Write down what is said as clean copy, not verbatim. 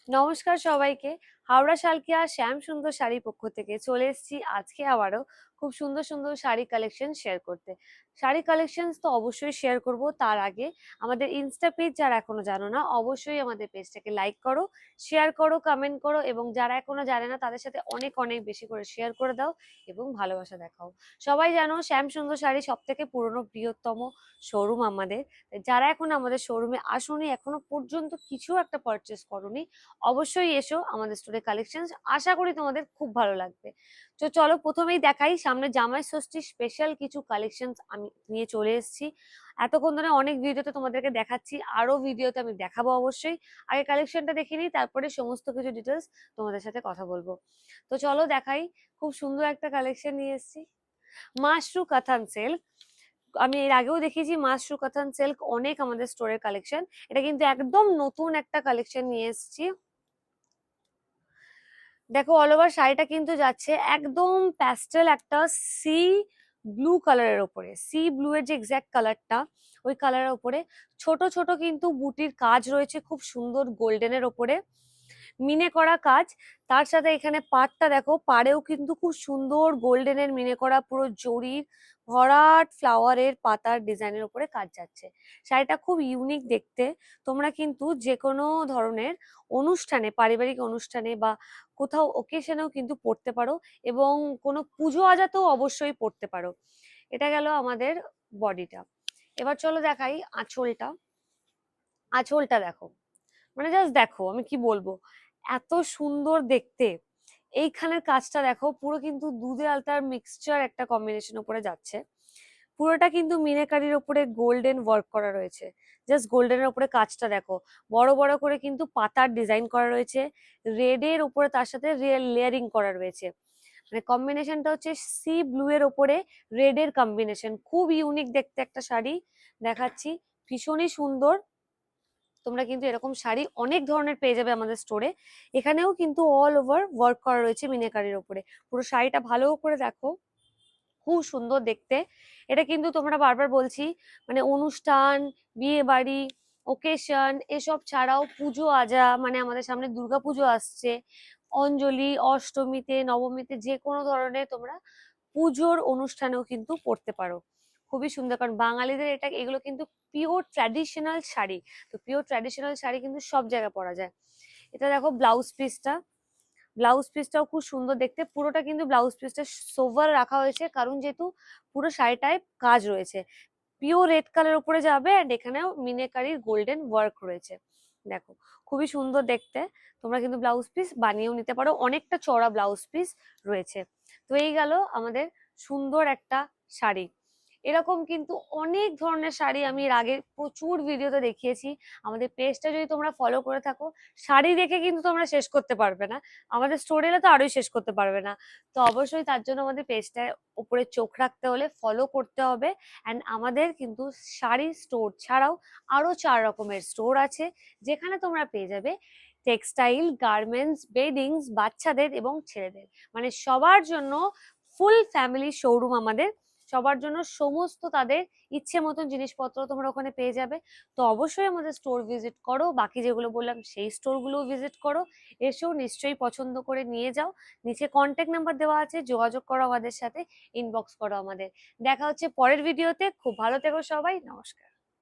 নমস্কার সবাইকে। হাওড়া শালকিয়া শ্যাম সুন্দর শাড়ি পক্ষ থেকে চলে এসেছি আজকে আবারও খুব সুন্দর সুন্দর শাড়ি কালেকশন শেয়ার করতে। শাড়ি কালেকশনস তো অবশ্যই শেয়ার করব, তার আগে আমাদের ইনস্টা পেজ যারা এখনো জানো না অবশ্যই আমাদের পেজটাকে লাইক করো, শেয়ার করো, কমেন্ট করো এবং যারা এখনো জানে না তাদের সাথে অনেক অনেক বেশি করে শেয়ার করে দাও এবং ভালোবাসা দেখাও। সবাই জানো শ্যাম সুন্দর শাড়ি সব থেকে পুরনো বৃহত্তম শোরুম আমাদের। যারা এখন আমাদের শোরুমে আসোনি, এখনো পর্যন্ত কিছু একটা পারচেস করোনি, অবশ্যই এসো আমাদের স্টোরে কালেকশন, আশা করি তোমাদের খুব ভালো লাগবে। তো চলো প্রথমেই দেখাই, সামনে জামাই ষষ্ঠী স্পেশাল কিছু কালেকশন আমি নিয়ে চলে এসেছি। এতক্ষণ ধরে অনেক ভিডিওতে তোমাদেরকে দেখাচ্ছি, আরো ভিডিওতে আমি দেখাবো অবশ্যই। আগে কালেকশনটা দেখে নিই, তারপরে সমস্ত কিছু ডিটেলস তোমাদের সাথে কথা বলবো। তো চলো দেখাই, খুব সুন্দর একটা কালেকশন নিয়ে এসেছি, মাশরু কাতান সিল্ক। আমি এর আগেও দেখিয়েছি মাশরু কাতান সিল্ক অনেক আমাদের স্টোরের কালেকশন। এটা কিন্তু একদম নতুন একটা কালেকশন নিয়ে এসেছি। দেখো অল ওভার শাড়িটা কিন্তু যাচ্ছে একদম প্যাস্টেল একটা সি ব্লু কালারের ওপরে, সি ব্লু এর যে এক্স্যাক্ট কালারটা ওই কালারের ওপরে ছোট ছোট কিন্তু বুটির কাজ রয়েছে, খুব সুন্দর গোল্ডেনের ওপরে মিনে করা কাজ। তার সাথে এখানে পাড়টা দেখো, পাড়েও কিন্তু খুব সুন্দর গোল্ডেনের মিনে করা পুরো জরির ভরাট ফ্লাওয়ারের পাতার ডিজাইনের উপরে কাজ যাচ্ছে। শাড়িটা খুব ইউনিক দেখতে। তোমরা কিন্তু যে কোনো ধরনের অনুষ্ঠানে, পারিবারিক অনুষ্ঠানে বা কোথাও ওকেশনেও কিন্তু পড়তে পারো এবং কোনো পুজো আজাতেও অবশ্যই পড়তে পারো। এটা গেল আমাদের বডিটা। এবার চলো দেখাই আঁচলটা। আঁচলটা দেখো, মানে জাস্ট দেখো আমি কি বলবো, এত সুন্দর দেখতে। এইখানের কাজটা দেখো, পুরো কিন্তু দুধে আলতার মিক্সচার একটা কম্বিনেশন উপরে যাচ্ছে। পুরোটা কিন্তু মিনাকারির উপরে গোল্ডেন ওয়ার্ক করা রয়েছে। জাস্ট গোল্ডেনের উপরে কাজটা দেখো, বড় বড় করে কিন্তু পাতার ডিজাইন করা রয়েছে, রেড এর উপরে তার সাথে লেয়ারিং করা রয়েছে। মানে কম্বিনেশনটা হচ্ছে সি ব্লু এর উপরে রেড এর কম্বিনেশন, খুব ইউনিক দেখতে একটা শাড়ি দেখাচ্ছি, ভীষণই সুন্দর। তোমরা কিন্তু এরকম শাড়ি অনেক ধরনের পেয়ে যাবে আমাদের স্টোরে। এখানেও কিন্তু অল ওভার ওয়ার্ক করা রয়েছে মিনাকারির উপরে। পুরো শাড়িটা ভালো করে দেখো, খুব সুন্দর দেখতে। এটা কিন্তু তোমরা বারবার বলছি, মানে অনুষ্ঠান, বিয়ে বাড়ি, ওকেশন এসব ছাড়াও পুজো আজা, মানে আমাদের সামনে দুর্গাপুজো আসছে, অঞ্জলি, অষ্টমীতে, নবমীতে, যে কোনো ধরনের তোমরা পুজোর অনুষ্ঠানেও কিন্তু পড়তে পারো। খুবই সুন্দর, কারণ বাঙালিদের এটা এগুলো কিন্তু পিওর ট্র্যাডিশনাল শাড়ি। তো পিওর ট্র্যাডিশনাল শাড়ি কিন্তু সব জায়গায় পরা যায়। এটা দেখো ব্লাউজ পিসটা, ব্লাউজ পিসটাও খুব সুন্দর দেখতে। পুরোটা কিন্তু ব্লাউজ পিসটা সোভার রাখা হয়েছে, কারণ যেহেতু পুরো শাড়িটায় কাজ রয়েছে। পিওর রেড কালার উপরে যাবে, এন্ড এখানেও মিনেকারির গোল্ডেন ওয়ার্ক রয়েছে। দেখো খুবই সুন্দর দেখতে। তোমরা কিন্তু ব্লাউজ পিস বানিয়েও নিতে পারো, অনেকটা চড়া ব্লাউজ পিস রয়েছে। তো এই গেল আমাদের সুন্দর একটা শাড়ি। এরকম কিন্তু অনেক ধরনের শাড়ি আমি এর আগে প্রচুর ভিডিওতে দেখিয়েছি। আমাদের পেজটা যদি তোমরা ফলো করে থাকো, শাড়ি দেখে কিন্তু তোমরা শেষ করতে পারবে না, আমাদের স্টোরি এলে তো আরোই শেষ করতে পারবে না। তো অবশ্যই তার জন্য আমাদের পেজটা উপরে চোখ রাখতে হলে ফলো করতে হবে। অ্যান্ড আমাদের কিন্তু শাড়ি স্টোর ছাড়াও আরো 4 রকমের স্টোর আছে, যেখানে তোমরা পেয়ে যাবে টেক্সটাইল, গার্মেন্টস, বেডিংস, বাচ্চাদের এবং ছেলেদের, মানে সবার জন্য ফুল ফ্যামিলি শোরুম আমাদের। সবার জন্য সমস্ত তাদের ইচ্ছে মতন জিনিসপত্র তোমরা ওখানে পেয়ে যাবে। তো অবশ্যই আমাদের স্টোর ভিজিট করো, বাকি যেগুলো বললাম সেই স্টোর গুলো ভিজিট করো, এসেও নিশ্চয়ই পছন্দ করে নিয়ে যাও। নিচে কন্ট্যাক্ট নাম্বার দেওয়া আছে, যোগাযোগ করো আমাদের সাথে, ইনবক্স করো আমাদের। দেখা হচ্ছে পরের ভিডিওতে, খুব ভালো থেকো সবাই, নমস্কার।